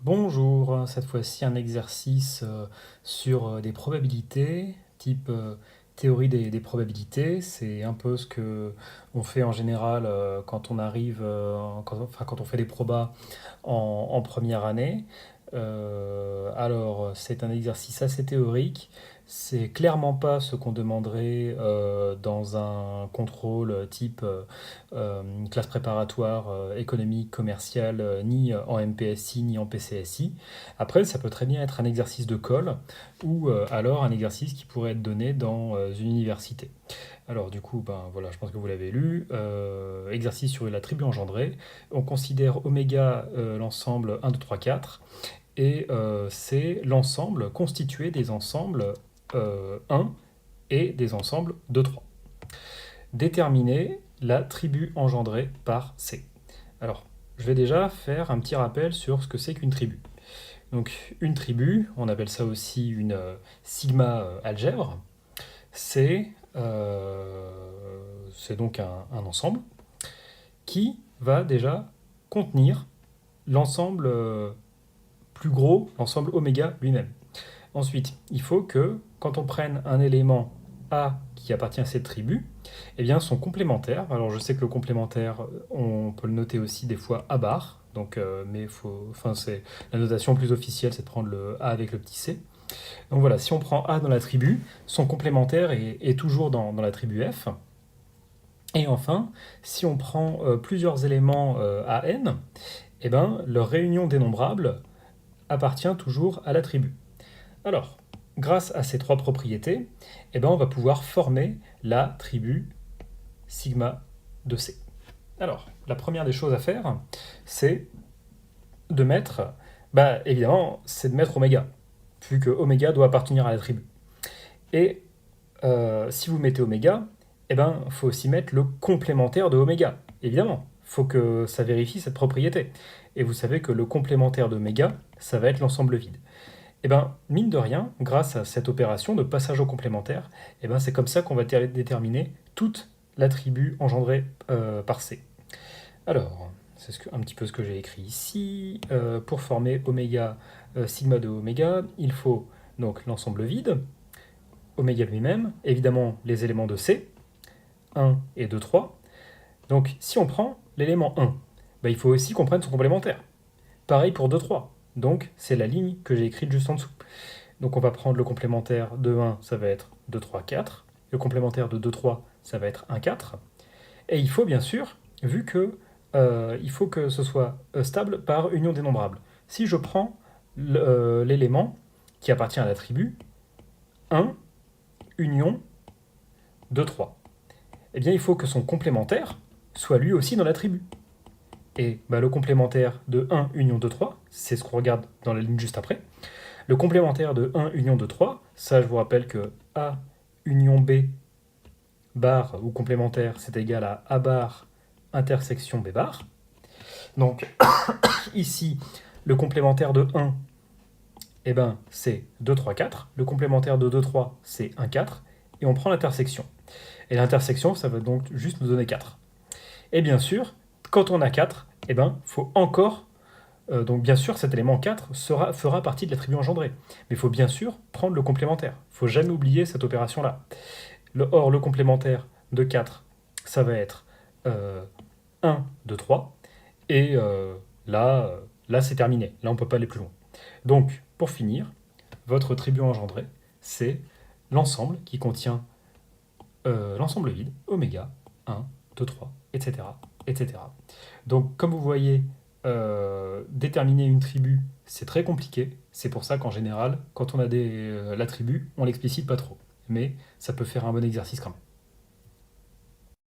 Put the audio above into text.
Bonjour, cette fois-ci un exercice sur des probabilités, type théorie des probabilités. C'est un peu ce que on fait en général quand on arrive, quand on fait des probas en première année. Alors, c'est un exercice assez théorique. C'est clairement pas ce qu'on demanderait dans un contrôle type classe préparatoire économique, commerciale, ni en MPSI, ni en PCSI. Après, ça peut très bien être un exercice de colle ou alors un exercice qui pourrait être donné dans une université. Alors du coup, ben voilà, je pense que vous l'avez lu. Exercice sur la tribu engendrée. On considère oméga l'ensemble 1, 2, 3, 4 et c'est l'ensemble constitué des ensembles 1 et des ensembles 2, 3. Déterminer la tribu engendrée par C. Alors, je vais déjà faire un petit rappel sur ce que c'est qu'une tribu. Donc, une tribu, on appelle ça aussi une sigma algèbre, c'est donc un ensemble qui va déjà contenir l'ensemble plus gros, l'ensemble oméga lui-même. Ensuite, il faut que, quand on prenne un élément A qui appartient à cette tribu, eh bien son complémentaire, alors je sais que le complémentaire, on peut le noter aussi des fois A bar, donc, mais c'est la notation plus officielle, c'est de prendre le A avec le petit c. Donc voilà, si on prend A dans la tribu, son complémentaire est toujours dans la tribu F. Et enfin, si on prend plusieurs éléments à n, eh ben, leur réunion dénombrable appartient toujours à la tribu. Alors, grâce à ces trois propriétés, eh ben, on va pouvoir former la tribu sigma de C. Alors, la première des choses à faire, c'est de mettre, évidemment, c'est de mettre oméga, vu que oméga doit appartenir à la tribu. Et si vous mettez oméga, eh ben, faut aussi mettre le complémentaire de oméga, évidemment. Il faut que ça vérifie cette propriété. Et vous savez que le complémentaire d'oméga, ça va être l'ensemble vide. Eh ben, mine de rien, grâce à cette opération de passage au complémentaire, eh ben, c'est comme ça qu'on va déterminer toute l'attribut engendré par C. Alors, c'est un petit peu ce que j'ai écrit ici. Pour former oméga, sigma de oméga, il faut donc l'ensemble vide, oméga lui-même, évidemment les éléments de C, 1 et 2, 3. Donc si on prend l'élément 1, il faut aussi qu'on prenne son complémentaire. Pareil pour 2, 3. Donc c'est la ligne que j'ai écrite juste en dessous. Donc on va prendre le complémentaire de 1, ça va être 2, 3, 4. Le complémentaire de 2, 3, ça va être 1, 4. Et il faut bien sûr, vu que il faut que ce soit stable par union dénombrable. Si je prends l'élément qui appartient à l'attribut 1, union 2, 3, eh bien il faut que son complémentaire soit lui aussi dans l'attribut. Et le complémentaire de 1 union 2, 3, c'est ce qu'on regarde dans la ligne juste après. Le complémentaire de 1 union 2, 3, ça je vous rappelle que A union B bar ou complémentaire, c'est égal à A bar intersection B bar. Donc ici, le complémentaire de 1, eh ben, c'est 2, 3, 4. Le complémentaire de 2, 3, c'est 1, 4. Et on prend l'intersection. Et l'intersection, ça va donc juste nous donner 4. Et bien sûr, quand on a 4, eh ben, faut encore... donc bien sûr, cet élément 4 fera partie de l'attribut engendré. Mais il faut bien sûr prendre le complémentaire. Il ne faut jamais oublier cette opération-là. Or, le complémentaire de 4, ça va être 1, 2, 3. Et là c'est terminé. Là, on ne peut pas aller plus loin. Donc, pour finir, votre tribu engendré, c'est l'ensemble qui contient l'ensemble vide, oméga, 1, 2, 3, etc. etc. Donc, comme vous voyez, déterminer une tribu, c'est très compliqué. C'est pour ça qu'en général, quand on a l'attribut, on l'explicite pas trop. Mais ça peut faire un bon exercice quand même.